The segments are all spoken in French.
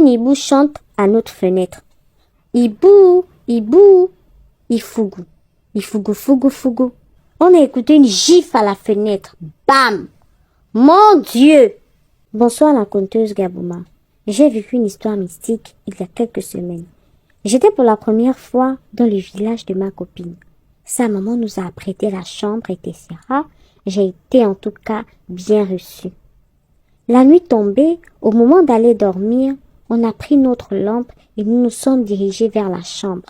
un hibou chante à notre fenêtre. Hibou, hibou, ifougou, ifougou, fougou, fougou. On a écouté une gifle à la fenêtre. Bam! Mon Dieu! Bonsoir la conteuse Gabouma. J'ai vécu une histoire mystique il y a quelques semaines. J'étais pour la première fois dans le village de ma copine. Sa maman nous a prêté la chambre, etc. J'ai été en tout cas bien reçue. La nuit tombée, au moment d'aller dormir, on a pris notre lampe et nous nous sommes dirigés vers la chambre.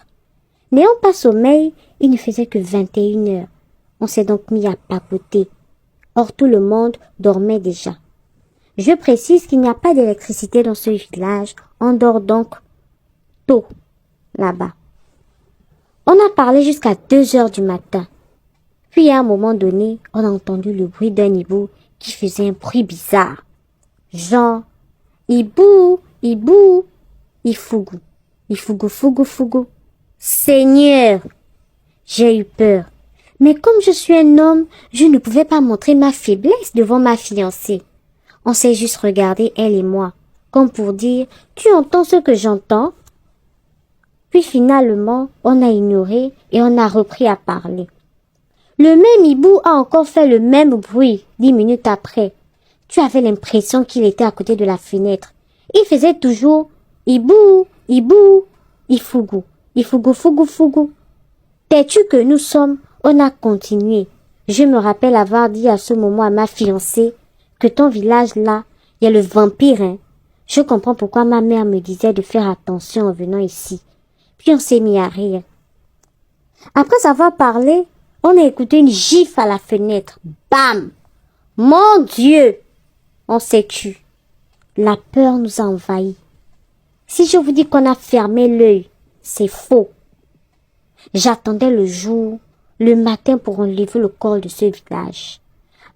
N'ayant pas sommeil, il ne faisait que 21 heures. On s'est donc mis à papoter. Or tout le monde dormait déjà. Je précise qu'il n'y a pas d'électricité dans ce village. On dort donc tôt là-bas. On a parlé jusqu'à 2 heures du matin. Puis à un moment donné, on a entendu le bruit d'un hibou qui faisait un bruit bizarre. Genre, hibou, hibou, ifougou, ifougou, fougou, fougou. Seigneur! J'ai eu peur. Mais comme je suis un homme, je ne pouvais pas montrer ma faiblesse devant ma fiancée. On s'est juste regardé, elle et moi, comme pour dire « Tu entends ce que j'entends ?» Puis finalement, on a ignoré et on a repris à parler. Le même hibou a encore fait le même bruit 10 minutes après. Tu avais l'impression qu'il était à côté de la fenêtre. Il faisait toujours « Hibou, hibou, ifougou, ifougou, fougou, fougou ». T'es-tu que nous sommes? On a continué. Je me rappelle avoir dit à ce moment à ma fiancée que ton village là, il y a le vampire, hein. Je comprends pourquoi ma mère me disait de faire attention en venant ici. Puis on s'est mis à rire. Après avoir parlé, on a écouté une gifle à la fenêtre. Bam! Mon Dieu! On s'est tu. La peur nous a envahis. Si je vous dis qu'on a fermé l'œil, c'est faux. J'attendais le jour, le matin pour enlever le corps de ce village.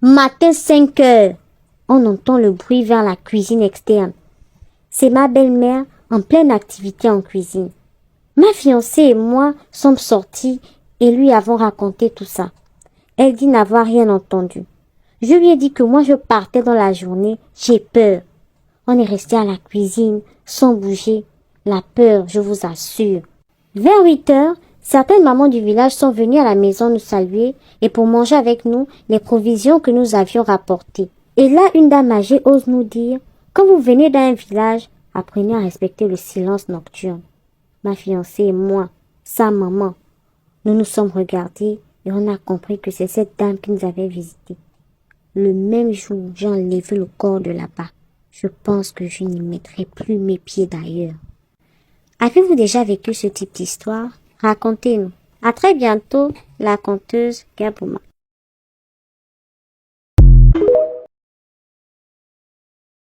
Matin 5 heures, on entend le bruit vers la cuisine externe. C'est ma belle-mère en pleine activité en cuisine. Ma fiancée et moi sommes sortis et lui avons raconté tout ça. Elle dit n'avoir rien entendu. Je lui ai dit que moi je partais dans la journée, j'ai peur. On est resté à la cuisine sans bouger. La peur, je vous assure. Vers 8 heures, certaines mamans du village sont venues à la maison nous saluer et pour manger avec nous les provisions que nous avions rapportées. Et là, une dame âgée ose nous dire, quand vous venez d'un village, apprenez à respecter le silence nocturne. Ma fiancée et moi, sa maman, nous nous sommes regardés et on a compris que c'est cette dame qui nous avait visités. Le même jour, j'ai enlevé le corps de là-bas. Je pense que je n'y mettrai plus mes pieds d'ailleurs. Avez-vous déjà vécu ce type d'histoire? Racontez-nous. À très bientôt, la conteuse Gabouma.